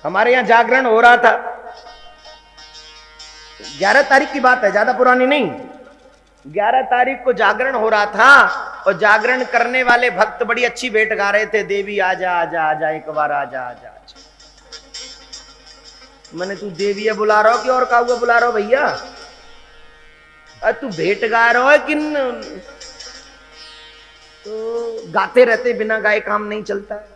हमारे यहाँ जागरण हो रहा था, 11 तारीख की बात है, ज्यादा पुरानी नहीं। 11 तारीख को जागरण हो रहा था और जागरण करने वाले भक्त बड़ी अच्छी भेंट गा रहे थे, देवी आजा आजा आजा एक बार आजा आजा आजा। मैंने तू देवी बुला रहा हो कि और काहुआ बुला रहा हो भैया? तू भेंट गा रहा है कि तो गाते रहते, बिना गाए काम नहीं चलता है।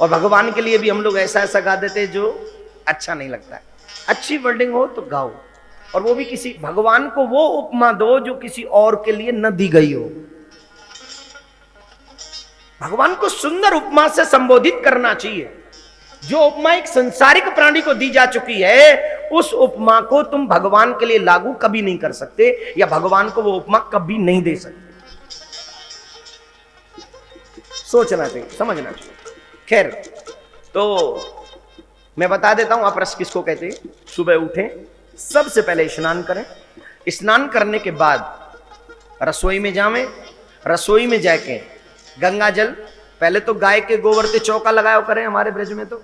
और भगवान के लिए भी हम लोग ऐसा ऐसा गा देते जो अच्छा नहीं लगता है। अच्छी वर्डिंग हो तो गाओ, और वो भी किसी भगवान को वो उपमा दो जो किसी और के लिए न दी गई हो। भगवान को सुंदर उपमा से संबोधित करना चाहिए। जो उपमा एक संसारिक प्राणी को दी जा चुकी है, उस उपमा को तुम भगवान के लिए लागू कभी नहीं कर सकते, या भगवान को वो उपमा कभी नहीं दे सकते। सोचना चाहिए, समझना चाहिए। खैर, तो मैं बता देता हूं अपरस किसको कहते हैं। सुबह उठें, सबसे पहले स्नान करें। स्नान करने के बाद रसोई में जावें। रसोई में जाके गंगा जल, पहले तो गाय के गोबर से चौका लगाया करें। हमारे ब्रज में तो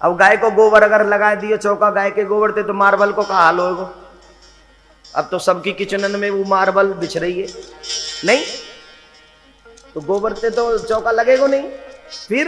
अब गाय को गोबर अगर लगा दिए चौका गाय के गोबर से, तो मार्बल को कहा हाल होगा। अब तो सबकी किचन में वो मार्बल बिछ रही है, नहीं तो गोबर से तो चौका लगेगा नहीं। फिर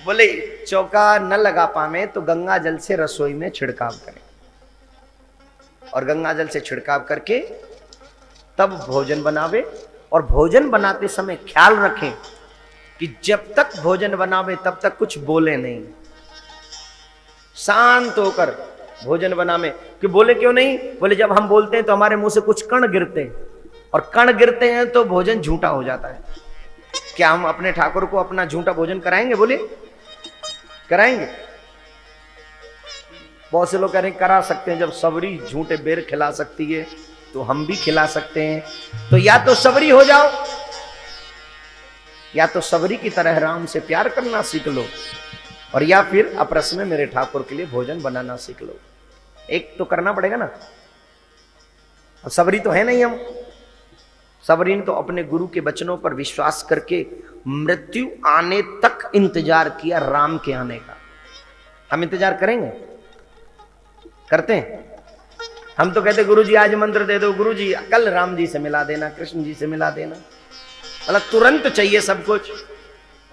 बोले चौका न लगा पावे तो गंगा जल से रसोई में छिड़काव करें, और गंगा जल से छिड़काव करके तब भोजन बनावे। और भोजन बनाते समय ख्याल रखें कि जब तक भोजन बनावे तब तक कुछ बोले नहीं, शांत होकर भोजन बनावे। कि बोले क्यों नहीं? बोले जब हम बोलते हैं तो हमारे मुंह से कुछ कण गिरते हैं, और कण गिरते हैं तो भोजन झूठा हो जाता है। क्या हम अपने ठाकुर को अपना झूठा भोजन कराएंगे? बोले कराएंगे? बहुत से लोग कह रहे हैं करा सकते हैं। जब सबरी झूठे बेर खिला सकती है तो हम भी खिला सकते हैं। तो या तो सबरी हो जाओ, या तो सबरी की तरह राम से प्यार करना सीख लो, और या फिर अपरस में मेरे ठाकुर के लिए भोजन बनाना सीख लो। एक तो करना पड़ेगा ना। अब सबरी तो है नहीं हम। सबरी ने तो अपने गुरु के वचनों पर विश्वास करके मृत्यु आने तक इंतजार किया राम के आने का। हम इंतजार करेंगे? करते हैं? हम तो कहते गुरु जी आज मंत्र दे दो, गुरु जी कल राम जी से मिला देना, कृष्ण जी से मिला देना। मतलब तुरंत चाहिए सब कुछ,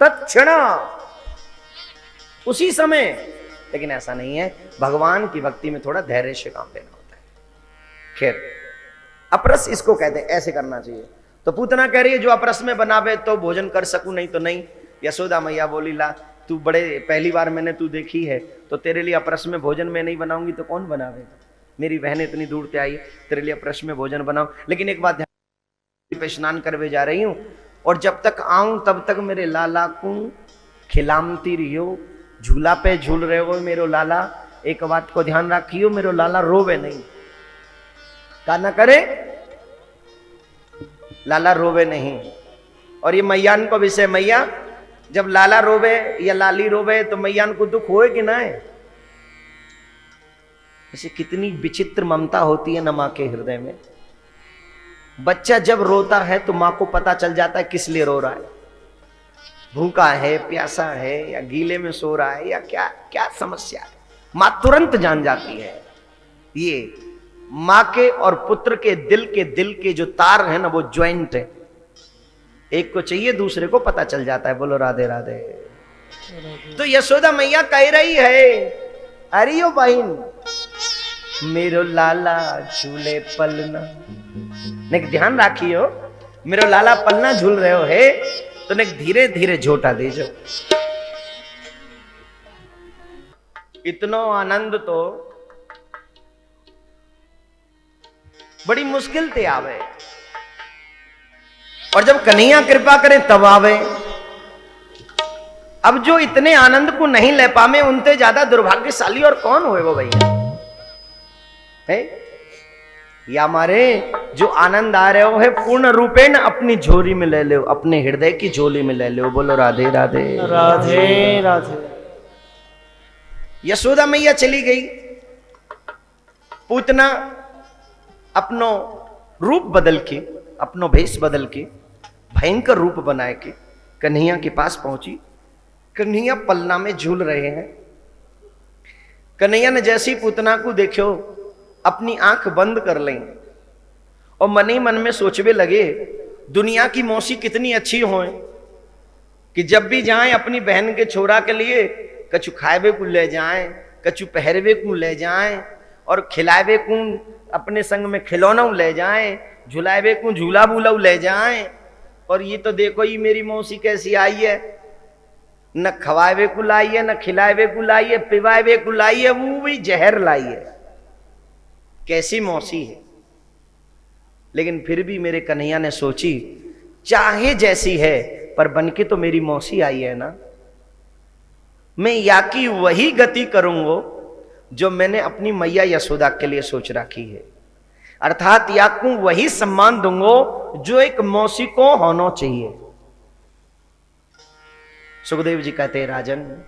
तत्क्षण, उसी समय। लेकिन ऐसा नहीं है। भगवान की भक्ति में थोड़ा धैर्य से काम लेना होता है। खैर, अपरस इसको कहते हैं, ऐसे करना चाहिए। तो पूतना कह रही है जो अपरस में बनावे तो भोजन कर सकूं, नहीं तो नहीं। यशोदा मैया बोली ला तू बड़े पहली बार मैंने तू देखी है, तो तेरे लिए अपरस में भोजन में नहीं बनाऊंगी तो कौन बनावेगा? मेरी बहन इतनी दूर से आई, तेरे लिए अपरस में भोजन बनाऊं। लेकिन एक बात ध्यान, पे स्नान करवे जा रही हूं, और जब तक आऊं तब तक मेरे लाला को खिलामती रहियो, झूला पे झूल रहे हो मेरो लाला। एक बात को ध्यान रखियो, मेरो लाला रोवे नहीं। का ना करे, लाला रोवे नहीं। और ये मैयान को विषय, मैया जब लाला रोवे या लाली रोवे तो मैयान को दुख होए कि ना है? ऐसे कितनी विचित्र ममता होती है ना मां के हृदय में। बच्चा जब रोता है तो मां को पता चल जाता है किस लिए रो रहा है। भूखा है, प्यासा है, या गीले में सो रहा है, या क्या क्या समस्या है, मां तुरंत जान जाती है। ये मां के और पुत्र के दिल के जो तार है ना, वो ज्वाइंट है। एक को चाहिए, दूसरे को पता चल जाता है। बोलो राधे राधे। तो यशोदा मैया कह रही है, अरे ओ बहन मेरो लाला झूले पलना, नेक ध्यान राखियो, मेरो लाला पलना झूल रहे हो है, तो नेक धीरे धीरे झोटा दीजो। इतनो आनंद तो बड़ी मुश्किल से आवे, और जब कन्हैया कृपा करे तब आवे। अब जो इतने आनंद को नहीं ले पावे, उनसे ज्यादा दुर्भाग्यशाली और कौन होएगा भैया? है या हमारे जो आनंद आ रहे हो है पूर्ण रूपेण अपनी झोली में ले लो, अपने हृदय की झोली में ले लो। बोलो राधे राधे राधे राधे। यशोदा मैया चली गई, पूतना अपनो रूप बदल के, अपनो भेष बदल के, भयंकर रूप बनाए के कन्हैया के पास पहुंची। कन्हैया पलना में झूल रहे हैं, कन्हैया ने जैसी पूतना को देखो अपनी आंख बंद कर लें और मन ही मन में सोचवे लगे दुनिया की मौसी कितनी अच्छी हो कि जब भी जाएं अपनी बहन के छोरा के लिए कछु खाएबे को ले जाएं, कछु पहरवे को ले जाएं और खिलावे को अपने संग में खिलौना ले जाएं, झुलावे को झूला बूला ले जाएं। और ये तो देखो ये मेरी मौसी कैसी आई है, न खवावे को लाई है, न खिलावे को लाई है, पिवावे को लाई है, वो भी जहर लाई है। कैसी मौसी है। लेकिन फिर भी मेरे कन्हैया ने सोची चाहे जैसी है पर बनके तो मेरी मौसी आई है ना, मैं या की वही गति करूंगा जो मैंने अपनी मैया यशोदा के लिए सोच रखी है, अर्थात या को वही सम्मान दूंगा जो एक मौसी को होना चाहिए। सुखदेव जी कहते हैं राजन,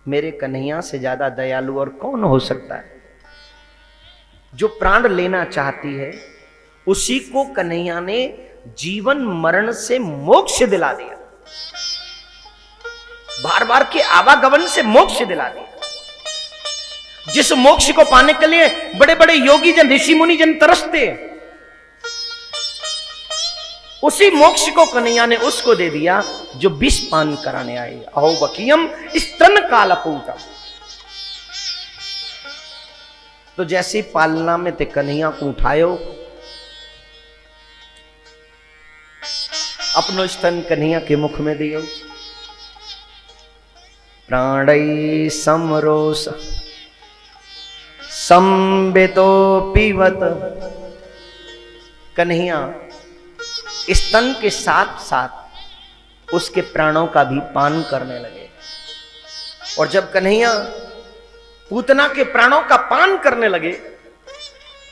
मेरे कन्हैया से ज्यादा दयालु और कौन हो सकता है। जो प्राण लेना चाहती है उसी को कन्हैया ने जीवन मरण से मोक्ष दिला दिया, बार बार के आवागमन से मोक्ष दिला दिया। जिस मोक्ष को पाने के लिए बड़े बड़े योगी जन ऋषि मुनि जन तरसते, उसी मोक्ष को कन्हैया ने उसको दे दिया जो विष पान कराने आए। अहो बकियम स्तन कालपूटा। तो जैसी पालना में ते कन्हैया को उठायो, अपनो स्तन कन्हैया के मुख में दियो। प्राणै समरोस संबितो पीवत। कन्हैया स्तन के साथ साथ उसके प्राणों का भी पान करने लगे। और जब कन्हैया पूतना के प्राणों का पान करने लगे,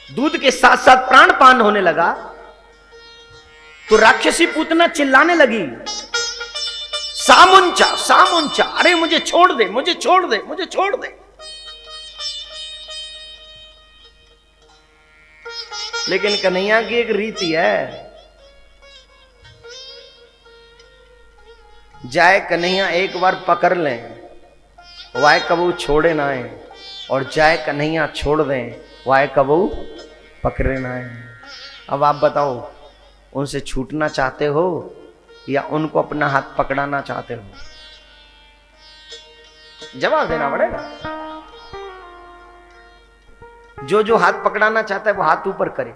दूध के साथ साथ प्राण पान होने लगा, तो राक्षसी पूतना चिल्लाने लगी, सामुंचा सामुंचा, अरे मुझे छोड़ दे, मुझे छोड़ दे, मुझे छोड़ दे। लेकिन कन्हैया की एक रीति है, जाए कन्हैया एक बार पकड़ लें वाय कबू छोड़े ना है, और जाए कन्हैया छोड़ दें वाय कबू पकड़े ना है। अब आप बताओ, उनसे छूटना चाहते हो या उनको अपना हाथ पकड़ाना चाहते हो? जवाब देना पड़ेगा। जो जो हाथ पकड़ाना चाहता है वो हाथ ऊपर करे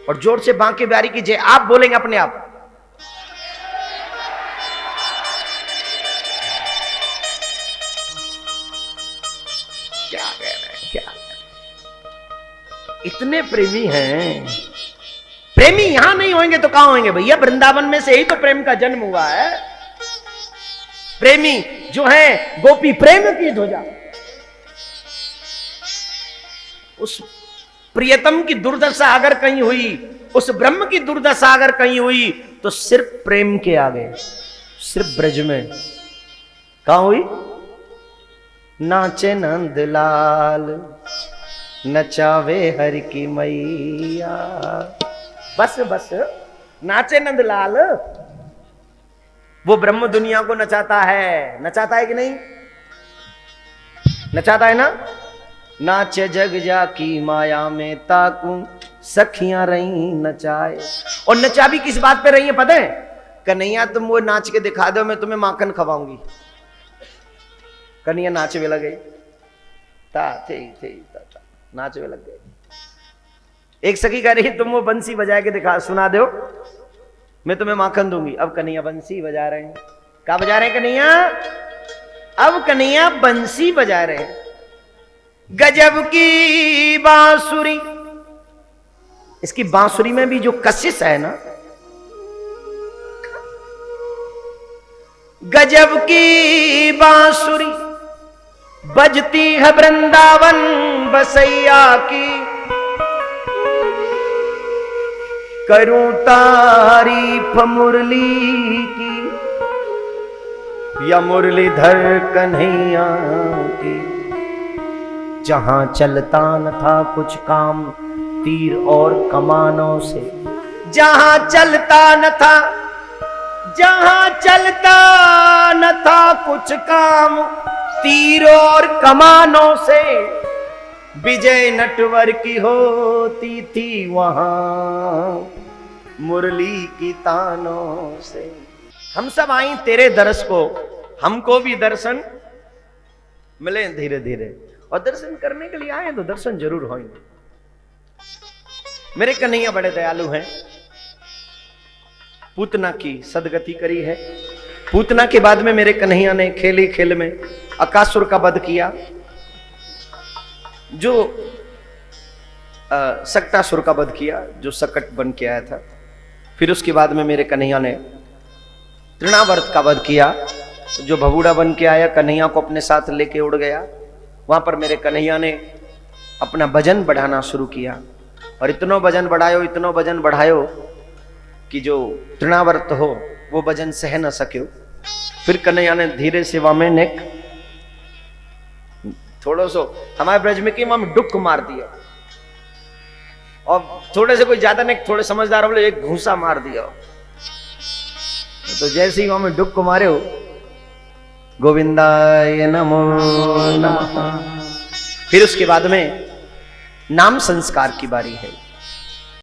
और जोर से बांके बिहारी कीजिए। आप बोलेंगे अपने आप, क्या कह रहे हैं, क्या इतने प्रेमी हैं। प्रेमी यहां नहीं होंगे तो कहां होंगे भैया? वृंदावन में से ही तो प्रेम का जन्म हुआ है। प्रेमी जो है गोपी प्रेम की ध्वजा। उस प्रियतम की दुर्दशा अगर कहीं हुई, उस ब्रह्म की दुर्दशा अगर कहीं हुई, तो सिर्फ प्रेम के आगे, सिर्फ ब्रज में। कहां हुई? नाचे नंदलाल नचावे हरि की मैया। बस बस, नाचे नंदलाल। वो ब्रह्म दुनिया को नचाता है। नचाता है कि नहीं? नचाता है ना? नाचे जग जा की माया में ताकू सखियां रही नचाए। और नचा भी किस बात पे रही है पता है? कन्हैया तुम वो नाच के दिखा दो, मैं तुम्हें माखन खवाऊंगी। कन्हैया नाचवे लगे, नाचवे लग गए। एक सखी कह रही तुम वो बंसी बजा के दिखा, सुना दो, मैं तुम्हें माखन दूंगी। अब कन्हैया बंसी बजा रहे हैं। क्या बजा रहे हैं कन्हैया? अब कन्हैया बंसी बजा रहे हैं। गजब की बांसुरी। इसकी बांसुरी में भी जो कशिश है ना, गजब की बांसुरी बजती है वृंदावन बसैया की। करूं तारीफ मुरली की या मुरलीधर कन्हैया की। जहां चलता न था कुछ काम तीर और कमानों से। जहां चलता न था, जहां चलता न था कुछ काम तीरों और कमानों से विजय नटवर की होती थी वहां मुरली की तानों से। हम सब आई तेरे दर्श को, हमको भी दर्शन मिले धीरे धीरे, और दर्शन करने के लिए आए तो दर्शन जरूर होंगे। मेरे कन्हैया बड़े दयालु हैं। पूतना की सदगति करी है। पूतना के बाद में मेरे कन्हैया ने खेल ही खेल में अकासुर का वध किया, जो सक्टासुर का वध किया, जो सकट बन के आया था। फिर उसके बाद में मेरे कन्हैया ने तृणावर्त का वध किया, जो भबूड़ा बन के आया, कन्हैया को अपने साथ लेके उड़ गया। वहां पर मेरे कन्हैया ने अपना वजन बढ़ाना शुरू किया, और इतना वजन बढ़ायो कि जो तृणावर्त हो वो वजन सह न सके। फिर कन्हैया ने धीरे से वामे ने थोड़ा सो हमारे ब्रज में की वहां डुक मार दिया, और थोड़े से कोई ज्यादा नहीं, थोड़े समझदार हो एक घूसा मार दिया। तो जैसे ही वहां डुक मारे हो, गोविंदाय नमो नमः। फिर उसके बाद में नाम संस्कार की बारी है।